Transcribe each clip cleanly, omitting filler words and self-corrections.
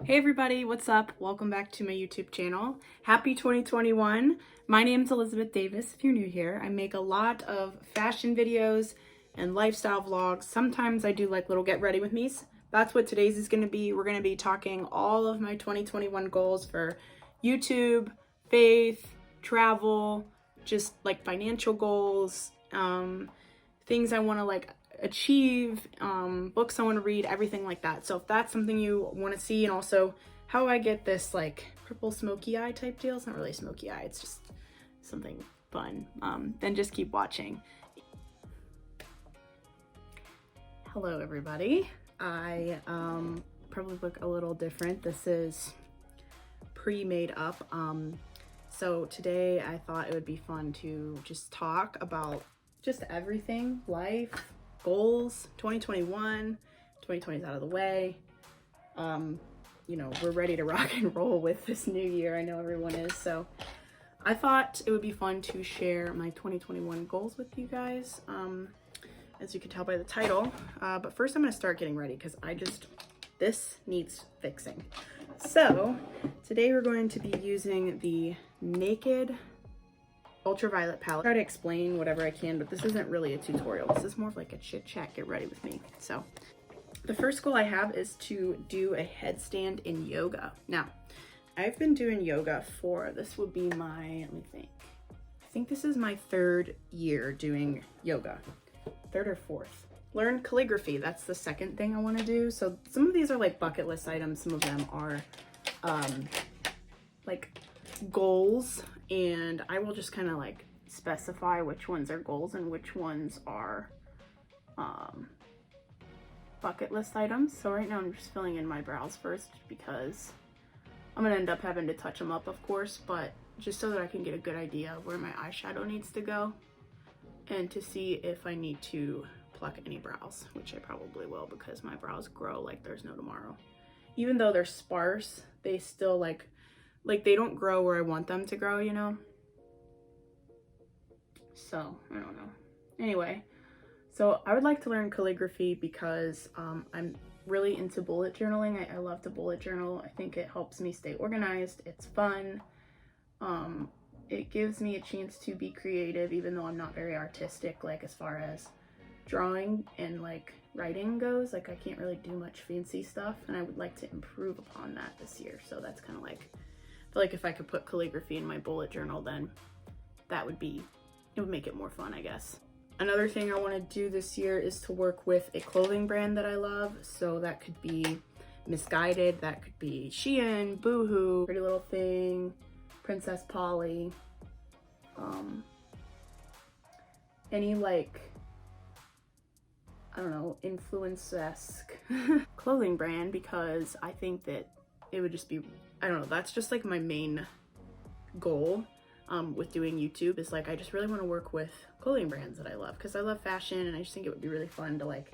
Hey everybody, what's up? Welcome back to my YouTube channel. Happy 2021. My name's Elizabeth Davis if you're new here. I make a lot of fashion videos and lifestyle vlogs. Sometimes I do like little get ready with me's. That's what today's is going to be. We're going to be talking all of my 2021 goals for YouTube, faith, travel, just like financial goals, things I want to like achieve, books I want to read, everything like that. So if that's something you want to see, and also how I get this like purple smoky eye type deal, it's not really smoky eye, it's just something fun, then just keep watching. Hello everybody. I probably look a little different. This is pre-made up. So today I thought it would be fun to just talk about just everything, life, goals, 2021, 2020 is out of the way. You know, we're ready to rock and roll with this new year. I know everyone is. So I thought it would be fun to share my 2021 goals with you guys, as you can tell by the title. But first I'm going to start getting ready because this needs fixing. So today we're going to be using the Naked Ultraviolet palette. I'll try to explain whatever I can, but this isn't really a tutorial. This is more of like a chit chat, get ready with me. So the first goal I have is to do a headstand in yoga. Now, I've been doing yoga for, this would be my, let me think. I think this is my third year doing yoga. Third or fourth. Learn calligraphy, that's the second thing I want to do. So some of these are like bucket list items. Some of them are like goals, and I will just kind of like specify which ones are goals and which ones are bucket list items. So right now I'm just filling in my brows first because I'm gonna end up having to touch them up, of course, but just so that I can get a good idea of where my eyeshadow needs to go and to see if I need to pluck any brows, which I probably will because my brows grow like there's no tomorrow. Even though they're sparse, they still like they don't grow where I want them to grow, you know? So, I don't know. Anyway, so I would like to learn calligraphy because I'm really into bullet journaling. I love to bullet journal. I think it helps me stay organized. It's fun. It gives me a chance to be creative, even though I'm not very artistic, like as far as drawing and like writing goes. Like I can't really do much fancy stuff, and I would like to improve upon that this year. So that's kind of like, I feel like if I could put calligraphy in my bullet journal, then that would be, it would make it more fun, I guess. Another thing I want to do this year is to work with a clothing brand that I love. So that could be Misguided, that could be Shein, Boohoo, Pretty Little Thing, Princess Polly, any like, I don't know, influence-esque clothing brand, because I think that it would just be, I don't know, that's just like my main goal with doing YouTube, is like I just really want to work with clothing brands that I love, because I love fashion and I just think it would be really fun to like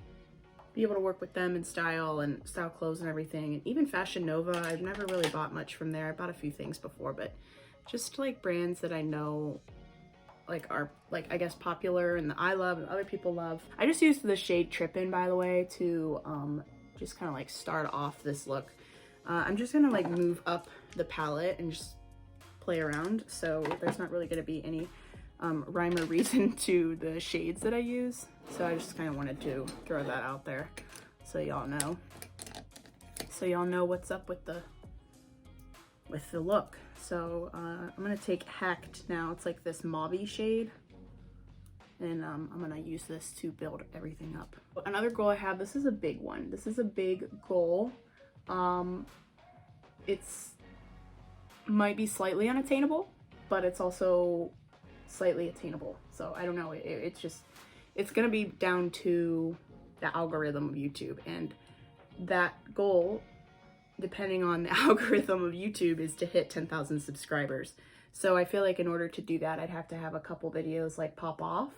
be able to work with them and style clothes and everything. And even Fashion Nova, I've never really bought much from there. I bought a few things before, but just like brands that I know like are like, I guess, popular and that I love and other people love. I just used the shade Trippin', by the way, to just kind of like start off this look. I'm just gonna like move up the palette and just play around, so there's not really gonna be any rhyme or reason to the shades that I use. So I just kind of wanted to throw that out there so y'all know. So y'all know what's up with the look. So I'm gonna take Hacked now. It's like this mauve-y shade, and I'm gonna use this to build everything up. Another goal I have, this is a big one. This is a big goal. It's might be slightly unattainable, but it's also slightly attainable. So I don't know, it's gonna be down to the algorithm of YouTube, and that goal, depending on the algorithm of YouTube, is to hit 10,000 subscribers. So I feel like in order to do that, I'd have to have a couple videos like pop off.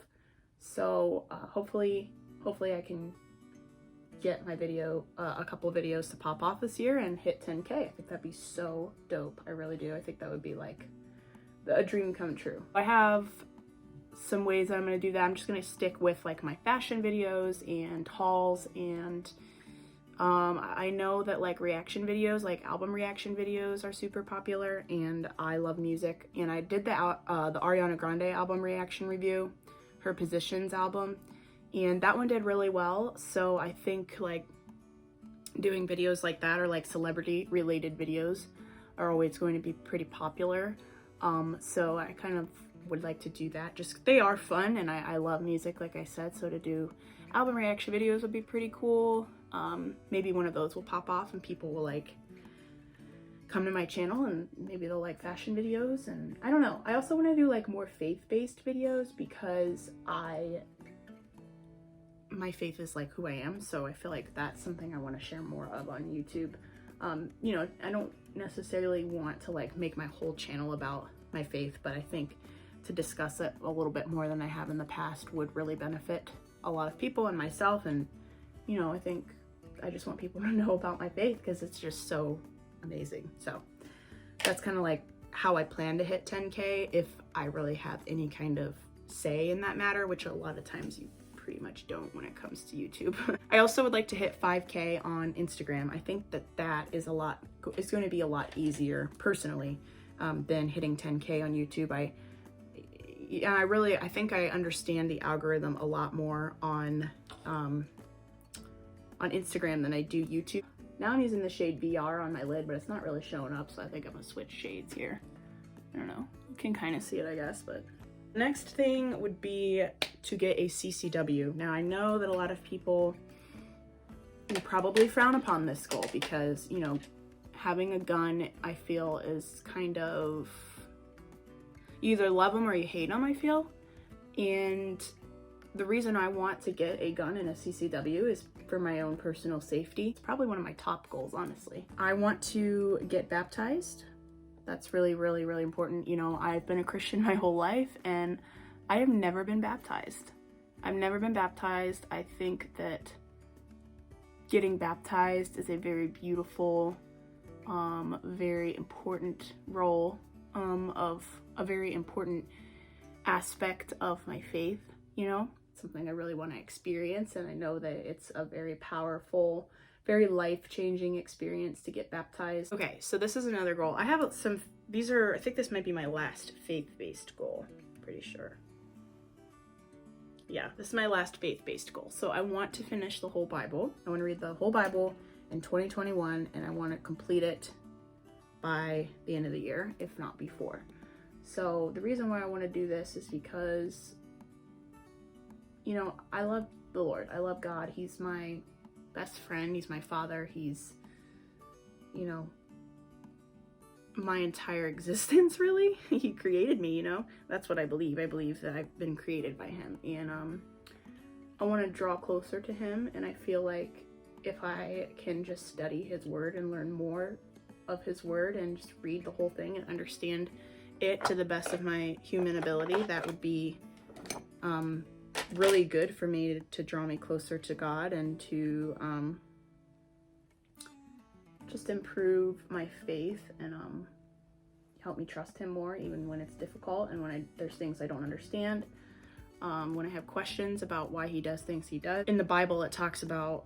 So hopefully I can get my video, a couple videos to pop off this year and hit 10K. I think that'd be so dope. I really do. I think that would be like a dream come true. I have some ways that I'm going to do that. I'm just going to stick with like my fashion videos and hauls and I know that like reaction videos, like album reaction videos are super popular, and I love music. And I did the Ariana Grande album reaction review, her Positions album, and that one did really well. So I think like doing videos like that, or like celebrity related videos, are always going to be pretty popular. So I kind of would like to do that. Just they are fun, and I love music, like I said, so to do album reaction videos would be pretty cool. Maybe one of those will pop off and people will like come to my channel, and maybe they'll like fashion videos, and I don't know. I also want to do like more faith-based videos because my faith is like who I am, so I feel like that's something I want to share more of on YouTube. You know, I don't necessarily want to like make my whole channel about my faith, but I think to discuss it a little bit more than I have in the past would really benefit a lot of people and myself. And you know, I think I just want people to know about my faith because it's just so amazing. So that's kind of like how I plan to hit 10K if I really have any kind of say in that matter, which a lot of times you pretty much don't when it comes to YouTube. I also would like to hit 5K on Instagram. I think that is it's going to be a lot easier personally than hitting 10K on YouTube. I think I understand the algorithm a lot more on Instagram than I do YouTube. Now I'm using the shade VR on my lid, but it's not really showing up, so I think I'm gonna switch shades here. I don't know, you can kind of see it, I guess. But the next thing would be to get a CCW. Now I know that a lot of people will probably frown upon this goal because, you know, having a gun, I feel, is kind of, you either love them or you hate them, I feel. And the reason I want to get a gun and a CCW is for my own personal safety. It's probably one of my top goals, honestly. I want to get baptized. That's really, really, really important. You know, I've been a Christian my whole life and I have never been baptized. I've never been baptized. I think that getting baptized is a very beautiful, very important role of a very important aspect of my faith, you know? Something I really want to experience, and I know that it's a very powerful, very life-changing experience to get baptized. Okay, so this is another goal. I have some, I think this might be my last faith-based goal, pretty sure. Yeah, this is my last faith-based goal. So I want to finish the whole Bible. I want to read the whole Bible in 2021, and I want to complete it by the end of the year, if not before. So the reason why I want to do this is because, you know, I love the Lord. I love God. He's my best friend. He's my father. He's, you know, my entire existence, really. He created me, you know. That's what I believe. I believe that I've been created by him. And I want to draw closer to him. And I feel like if I can just study his word and learn more of his word and just read the whole thing and understand it to the best of my human ability, that would be really good for me to draw me closer to God and to just improve my faith and help me trust him more even when it's difficult and when there's things I don't understand, when I have questions about why he does things he does. In the Bible it talks about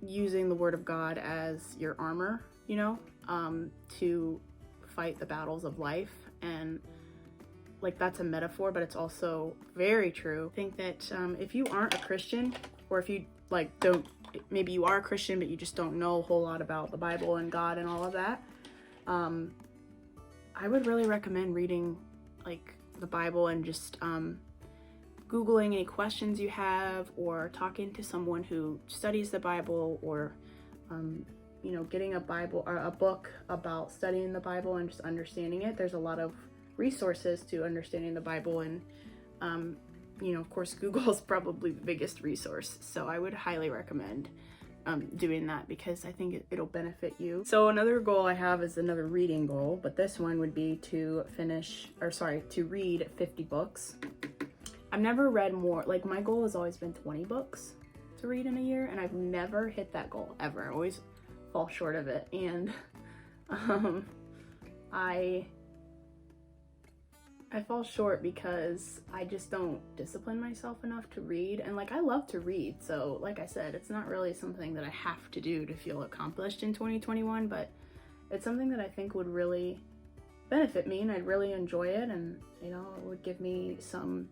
using the word of God as your armor, you know, to fight the battles of life. And like, that's a metaphor, but it's also very true. I think that if you aren't a Christian, or if you like maybe you are a Christian but you just don't know a whole lot about the Bible and God and all of that, I would really recommend reading like the Bible and just Googling any questions you have, or talking to someone who studies the Bible, or you know, getting a Bible or a book about studying the Bible and just understanding it. There's a lot of resources to understanding the Bible, and you know, of course, Google is probably the biggest resource. So I would highly recommend doing that because I think it'll benefit you. So another goal I have is another reading goal, but this one would be to read 50 books. I've never read more. Like, my goal has always been 20 books to read in a year, and I've never hit that goal ever. I always fall short of it. And I fall short because I just don't discipline myself enough to read. And like, I love to read. So like I said, it's not really something that I have to do to feel accomplished in 2021, but it's something that I think would really benefit me and I'd really enjoy it. And, you know, it would give me some,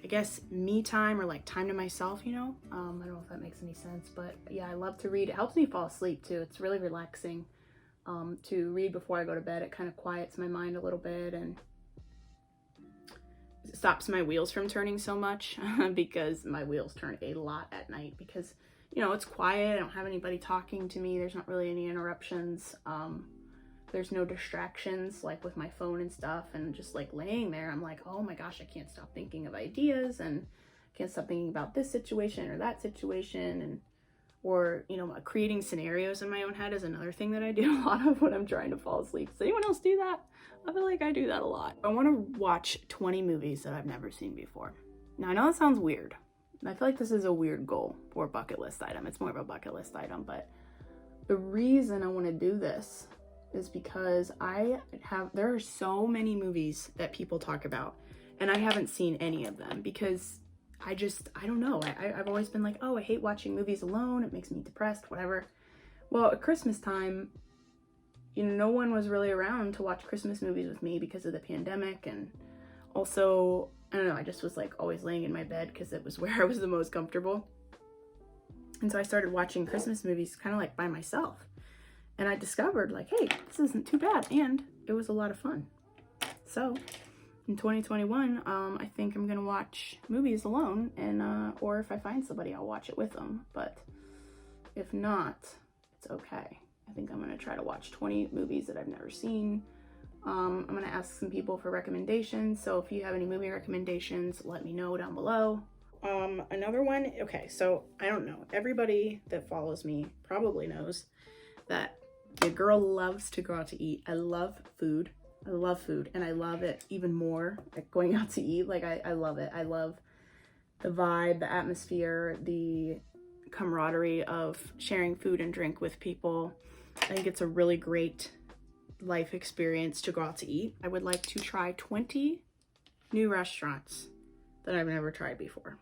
I guess, me time or like time to myself, you know? I don't know if that makes any sense, but yeah, I love to read. It helps me fall asleep too. It's really relaxing to read before I go to bed. It kind of quiets my mind a little bit and stops my wheels from turning so much because my wheels turn a lot at night because, you know, it's quiet. I don't have anybody talking to me. There's not really any interruptions. There's no distractions like with my phone and stuff, and just like laying there, I'm like, oh my gosh, I can't stop thinking of ideas and can't stop thinking about this situation or that situation. And or, you know, creating scenarios in my own head is another thing that I do a lot of when I'm trying to fall asleep. Does anyone else do that? I feel like I do that a lot. I want to watch 20 movies that I've never seen before. Now, I know that sounds weird. I feel like this is a weird goal for a bucket list item. It's more of a bucket list item, but the reason I want to do this is because there are so many movies that people talk about, and I haven't seen any of them because I don't know. I've always been like, oh, I hate watching movies alone. It makes me depressed, whatever. Well, at Christmas time, you know, no one was really around to watch Christmas movies with me because of the pandemic. And also, I don't know, I just was like always laying in my bed because it was where I was the most comfortable. And so I started watching Christmas movies kind of like by myself. And I discovered like, hey, this isn't too bad. And it was a lot of fun. So in 2021, I think I'm gonna watch movies alone, and or if I find somebody, I'll watch it with them. But if not, it's okay. I think I'm gonna try to watch 20 movies that I've never seen. I'm gonna ask some people for recommendations. So if you have any movie recommendations, let me know down below. Another one, okay, so I don't know. Everybody that follows me probably knows that the girl loves to go out to eat. I love food. I love food, and I love it even more, like going out to eat. Like I love it. I love the vibe, the atmosphere, the camaraderie of sharing food and drink with people. I think it's a really great life experience to go out to eat. I would like to try 20 new restaurants that I've never tried before.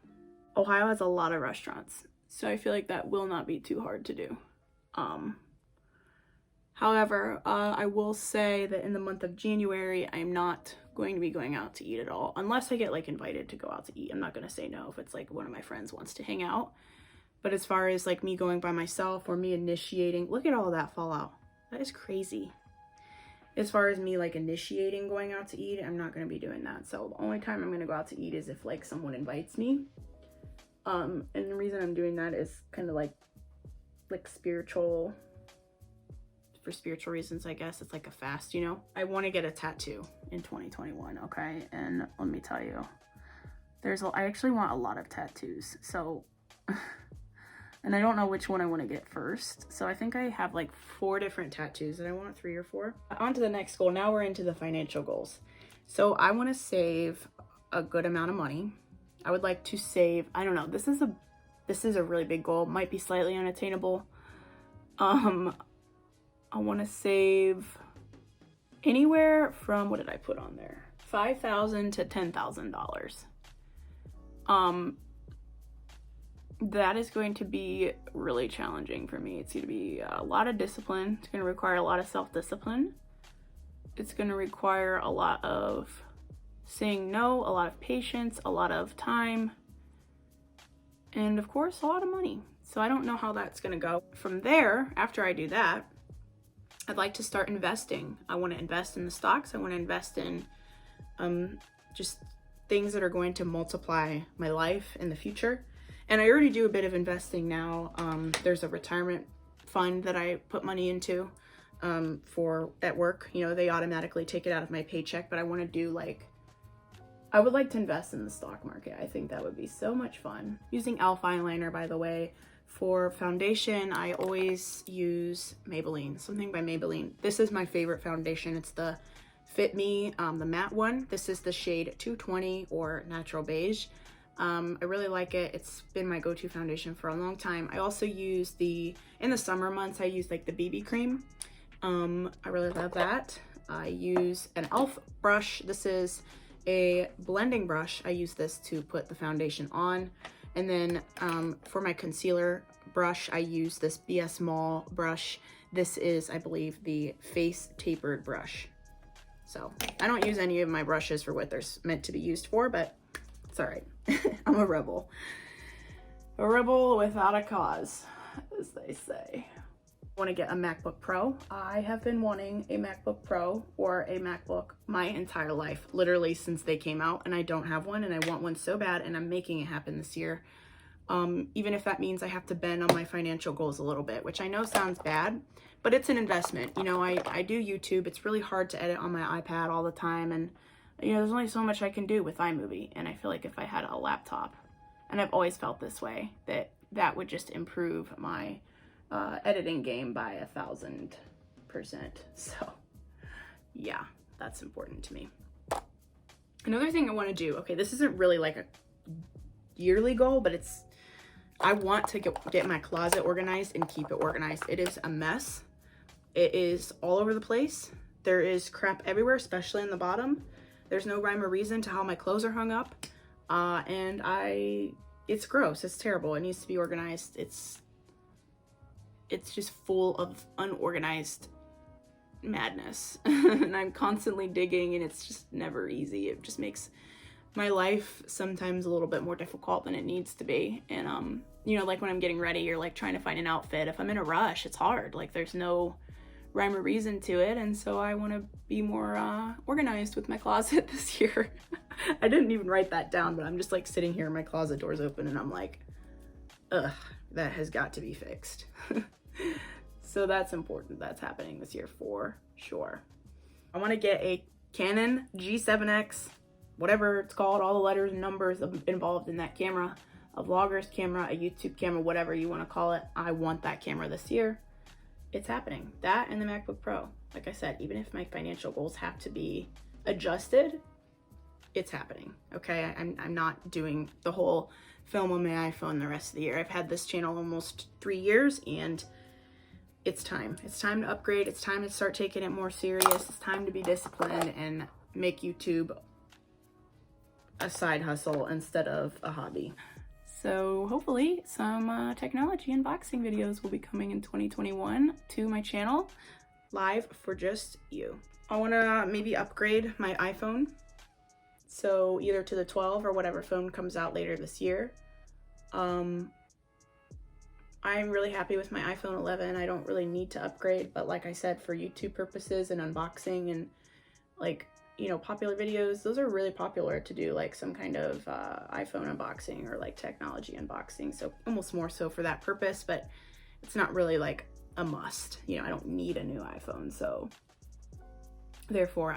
Ohio has a lot of restaurants, so I feel like that will not be too hard to do. However, I will say that in the month of January, I'm not going to be going out to eat at all, unless I get like invited to go out to eat. I'm not going to say no if it's like one of my friends wants to hang out. But as far as like me going by myself or me initiating, look at all that fallout. That is crazy. As far as me like initiating going out to eat, I'm not going to be doing that. So the only time I'm going to go out to eat is if like someone invites me. And the reason I'm doing that is kind of like spiritual, for spiritual reasons, I guess. It's like a fast, you know. I want to get a tattoo in 2021, okay? And let me tell you, I actually want a lot of tattoos. So, and I don't know which one I want to get first. So I think I have like 4 different tattoos that I want, 3 or 4. On to the next goal. Now we're into the financial goals. So I want to save a good amount of money. I would like to save, I don't know, this is a really big goal. Might be slightly unattainable. I want to save anywhere from, what did I put on there? $5,000 to $10,000. That is going to be really challenging for me. It's going to be a lot of discipline. It's going to require a lot of self-discipline. It's going to require a lot of saying no, a lot of patience, a lot of time, and of course, a lot of money. So I don't know how that's going to go. From there, after I do that, I'd like to start investing. I want to invest in the stocks. I want to invest in just things that are going to multiply my life in the future. And I already do a bit of investing now. There's a retirement fund that I put money into for at work. You know, they automatically take it out of my paycheck, but I want to do I would like to invest in the stock market. I think that would be so much fun. Using e.l.f. eyeliner, by the way. For foundation, I always use Maybelline, something by Maybelline. This is my favorite foundation. It's the Fit Me, the matte one. This is the shade 220 or Natural Beige. I really like it. It's been my go-to foundation for a long time. I also use in the summer months, I use like the BB cream. I really love that. I use an e.l.f. brush. This is a blending brush. I use this to put the foundation on. And then for my concealer brush, I use this BS Mall brush. This is, I believe, the face tapered brush. So I don't use any of my brushes for what they're meant to be used for, but it's all right. I'm a rebel. A rebel without a cause, as they say. I want to get a MacBook Pro. I have been wanting a MacBook Pro or a MacBook my entire life, literally since they came out, and I don't have one, and I want one so bad, and I'm making it happen this year. Even if that means I have to bend on my financial goals a little bit, which I know sounds bad, but it's an investment. You know, I do YouTube. It's really hard to edit on my iPad all the time, and you know, there's only so much I can do with iMovie, and I feel like if I had a laptop, and I've always felt this way, that would just improve my editing game by 1,000%. So yeah, that's important to me. Another thing I want to do, okay, this isn't really like a yearly goal, but I want to get my closet organized and keep it organized. It is a mess. It is all over the place. There is crap everywhere, especially in the bottom. There's no rhyme or reason to how my clothes are hung up. And it's gross. It's terrible. It needs to be organized. It's just full of unorganized madness. And I'm constantly digging, and it's just never easy. It just makes my life sometimes a little bit more difficult than it needs to be. And you know, like when I'm getting ready, you're like trying to find an outfit. If I'm in a rush, it's hard. Like there's no rhyme or reason to it, and so I want to be more organized with my closet this year. I didn't even write that down, but I'm just like sitting here, my closet door's open, and I'm like, ugh, that has got to be fixed. So that's important. That's happening this year for sure. I want to get a Canon G7X, whatever it's called, all the letters and numbers involved in that camera, a vlogger's camera, a YouTube camera, whatever you want to call it. I want that camera this year. It's happening. That and the MacBook Pro. Like I said, even if my financial goals have to be adjusted, it's happening. Okay, I'm not doing the whole film on my iPhone the rest of the year. I've had this channel almost 3 years, and it's time. It's time to upgrade. It's time to start taking it more serious. It's time to be disciplined and make YouTube a side hustle instead of a hobby. So hopefully some technology unboxing videos will be coming in 2021 to my channel, live for just you. I want to maybe upgrade my iPhone, so either to the 12 or whatever phone comes out later this year. I'm really happy with my iPhone 11. I don't really need to upgrade, but like I said, for YouTube purposes and unboxing and like, you know, popular videos, those are really popular to do like some kind of iPhone unboxing or like technology unboxing. So almost more so for that purpose, but it's not really like a must. You know, I don't need a new iPhone. So therefore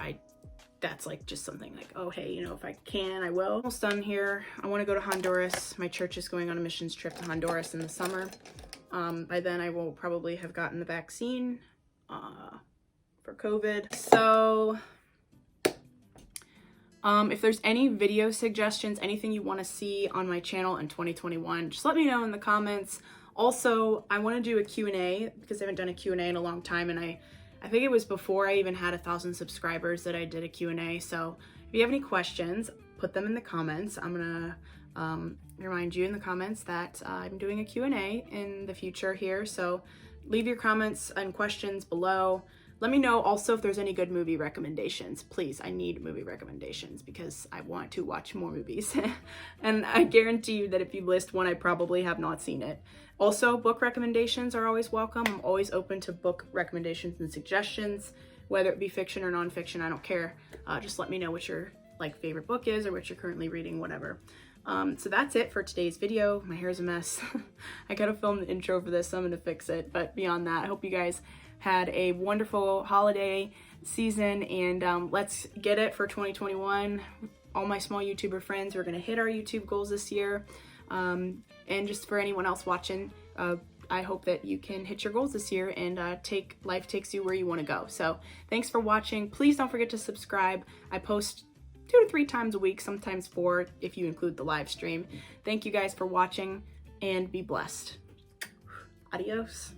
that's like just something like, oh, hey, you know, if I can, I will. Almost done here. I want to go to Honduras. My church is going on a missions trip to Honduras in the summer. By then I will probably have gotten the vaccine for COVID. So if there's any video suggestions, anything you want to see on my channel in 2021, just let me know in the comments. Also, I want to do a Q&A because I haven't done a Q&A in a long time, and I think it was before I even had 1,000 subscribers that I did a Q&A. So if you have any questions, put them in the comments. I'm gonna remind you in the comments that I'm doing a Q&A in the future here. So leave your comments and questions below. Let me know also if there's any good movie recommendations. Please, I need movie recommendations because I want to watch more movies. And I guarantee you that if you list one, I probably have not seen it. Also, book recommendations are always welcome. I'm always open to book recommendations and suggestions, whether it be fiction or nonfiction, I don't care. Just let me know what your favorite book is or what you're currently reading, whatever. So that's it for today's video. My hair's a mess. I gotta film the intro for this, so I'm gonna fix it. But beyond that, I hope you guys had a wonderful holiday season, and let's get it for 2021. All my small YouTuber friends, we're gonna hit our YouTube goals this year. And just for anyone else watching, I hope that you can hit your goals this year and life takes you where you want to go. So thanks for watching. Please don't forget to subscribe. I post 2 to 3 times a week, sometimes 4 if you include the live stream. Thank you guys for watching, and be blessed. Adios.